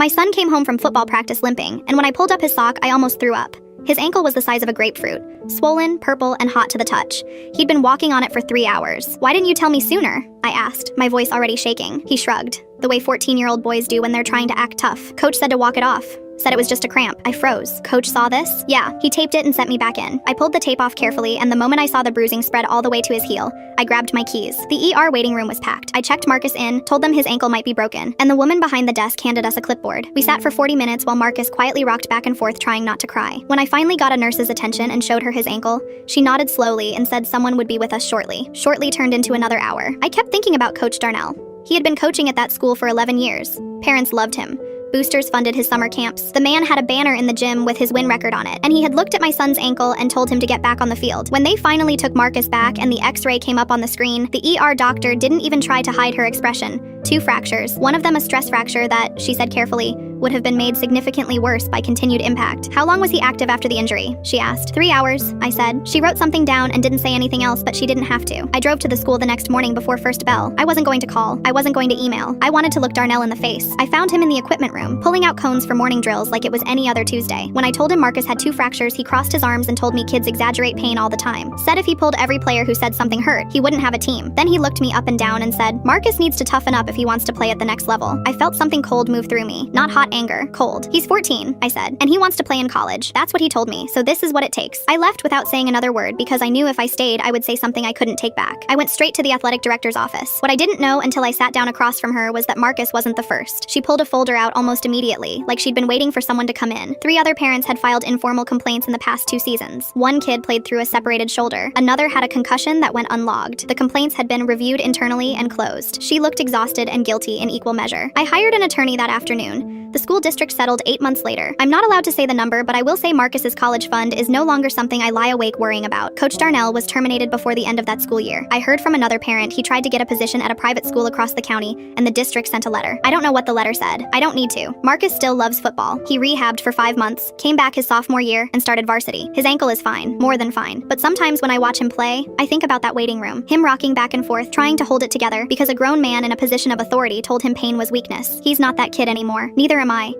My son came home from football practice limping, and when I pulled up his sock, I almost threw up. His ankle was the size of a grapefruit, swollen, purple, and hot to the touch. He'd been walking on it for 3 hours. "Why didn't you tell me sooner?" I asked, my voice already shaking. He shrugged, the way 14-year-old boys do when they're trying to act tough. Coach said to walk it off. Said it was just a cramp. I froze. Coach saw this? Yeah, he taped it and sent me back in. I pulled the tape off carefully, and the moment I saw the bruising spread all the way to his heel, I grabbed my keys. The ER waiting room was packed. I checked Marcus in, told them his ankle might be broken, and the woman behind the desk handed us a clipboard. We sat for 40 minutes while Marcus quietly rocked back and forth trying not to cry. When I finally got a nurse's attention and showed her his ankle, she nodded slowly and said someone would be with us shortly. Shortly turned into another hour. I kept thinking about Coach Darnell. He had been coaching at that school for 11 years. Parents loved him. Boosters funded his summer camps. The man had a banner in the gym with his win record on it, and he had looked at my son's ankle and told him to get back on the field. When they finally took Marcus back and the x-ray came up on the screen, the ER doctor didn't even try to hide her expression. 2 fractures, one of them a stress fracture that, she said carefully, would have been made significantly worse by continued impact. "How long was he active after the injury?" she asked. 3 hours, I said. She wrote something down and didn't say anything else, but she didn't have to. I drove to the school the next morning before first bell. I wasn't going to call. I wasn't going to email. I wanted to look Darnell in the face. I found him in the equipment room, pulling out cones for morning drills like it was any other Tuesday. When I told him Marcus had 2 fractures, he crossed his arms and told me kids exaggerate pain all the time. Said if he pulled every player who said something hurt, he wouldn't have a team. Then he looked me up and down and said, "Marcus needs to toughen up if he wants to play at the next level." I felt something cold move through me. Not hot anger, cold. "He's 14, I said, "and he wants to play in college." That's what he told me, so this is what it takes. I left without saying another word because I knew if I stayed, I would say something I couldn't take back. I went straight to the athletic director's office. What I didn't know until I sat down across from her was that Marcus wasn't the first. She pulled a folder out almost immediately, like she'd been waiting for someone to come in. 3 other parents had filed informal complaints in the past 2 seasons. 1 kid played through a separated shoulder. Another had a concussion that went unlogged. The complaints had been reviewed internally and closed. She looked exhausted and guilty in equal measure. I hired an attorney that afternoon. The school district settled 8 months later. I'm not allowed to say the number, but I will say Marcus's college fund is no longer something I lie awake worrying about. Coach Darnell was terminated before the end of that school year. I heard from another parent he tried to get a position at a private school across the county, and the district sent a letter. I don't know what the letter said. I don't need to. Marcus still loves football. He rehabbed for 5 months, came back his sophomore year, and started varsity. His ankle is fine, more than fine. But sometimes when I watch him play, I think about that waiting room. Him rocking back and forth, trying to hold it together because a grown man in a position of authority told him pain was weakness. He's not that kid anymore. Neither am I.